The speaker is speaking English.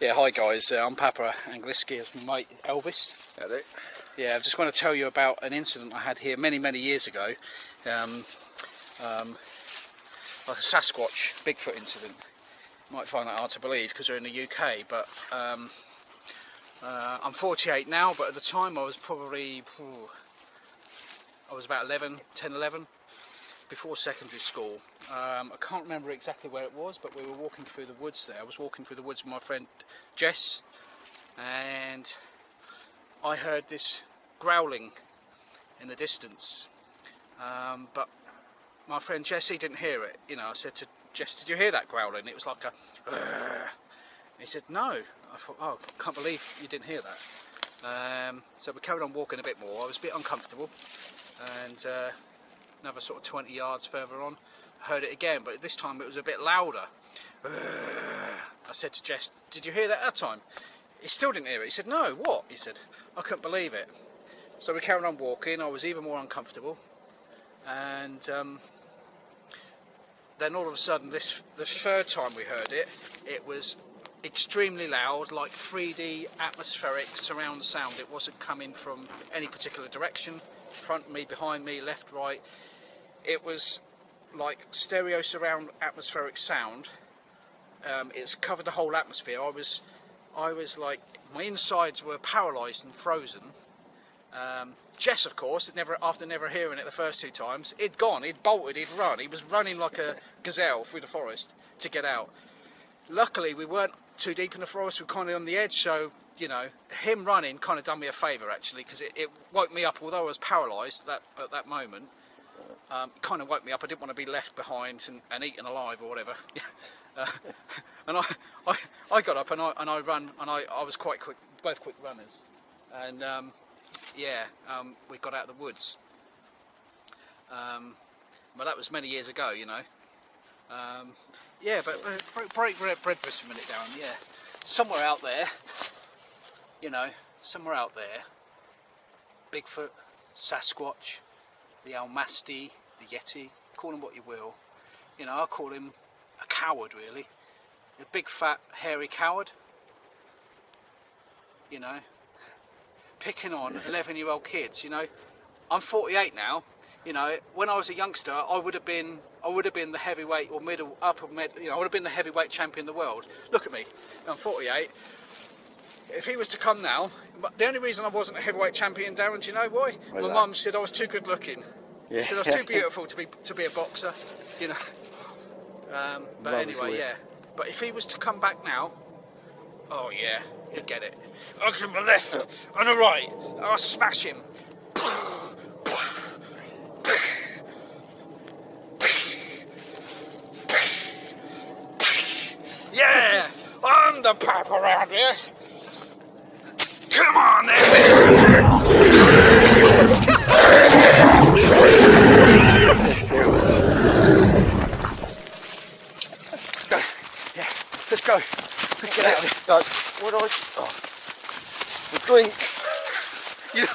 Yeah, hi guys, I'm Papa Angliski, it's my mate Elvis. Hello. Yeah, I just want to tell you about an incident I had here many years ago. Like a Sasquatch, Bigfoot incident. You might find that hard to believe because we're in the UK, but I'm 48 now, but at the time I was probably, I was about 10, 11, before secondary school. I can't remember exactly where it was, but we were walking through the woods there. I was walking through the woods with my friend Jess, and I heard this growling in the distance, but my friend Jesse didn't hear it. You know, I said to Jess, "Did you hear that growling?" It was like a he said, "No." I thought, "Oh, can't believe you didn't hear that." So we carried on walking a bit more. I was a bit uncomfortable, and another sort of 20 yards further on, I heard it again, but this time it was a bit louder. I said to Jess, "Did you hear that that time?" He still didn't hear it. He said, "No, what?" He said. I couldn't believe it. So we carried on walking. I was even more uncomfortable, and then all of a sudden, the third time we heard it, it was extremely loud, like 3D atmospheric surround sound. It wasn't coming from any particular direction, front of me, behind me, left, right. It was like stereo surround atmospheric sound. It's covered the whole atmosphere. I was like, my insides were paralysed and frozen. Jess, of course, after never hearing it the first two times, he'd gone, he'd bolted, he'd run. He was running like a gazelle through the forest to get out. Luckily, we weren't too deep in the forest, we were kind of on the edge, so, you know, him running kind of done me a favour, actually, because it woke me up, although I was paralysed at that moment. Kind of woke me up. I didn't want to be left behind and eaten alive or whatever. And I got up and I ran, and I was quite quick, both quick runners, and we got out of the woods. But that was many years ago, you know. Break breakfast for a minute, Darren. Yeah, somewhere out there, you know, somewhere out there, Bigfoot, Sasquatch, the Almasty, the Yeti, call him what you will. You know, I call him a coward, really. A big, fat, hairy coward. You know, picking on 11-year-old kids. You know, I'm 48 now. You know, when I was a youngster, I would have been the heavyweight or upper mid. You know, I would have been the heavyweight champion of the world. Look at me, I'm 48. If he was to come now, the only reason I wasn't a heavyweight champion, Darren, do you know why? My mum said I was too good looking. Yeah. She said I was too beautiful to be a boxer, you know. But anyway, yeah. But if he was to come back now, oh yeah, he'd get it. I can the left and the right, I'll smash him. Yeah, I'm the papa around here. Come on then! Yeah, let's go. Let's get out of here. What do I... Oh. The drink. You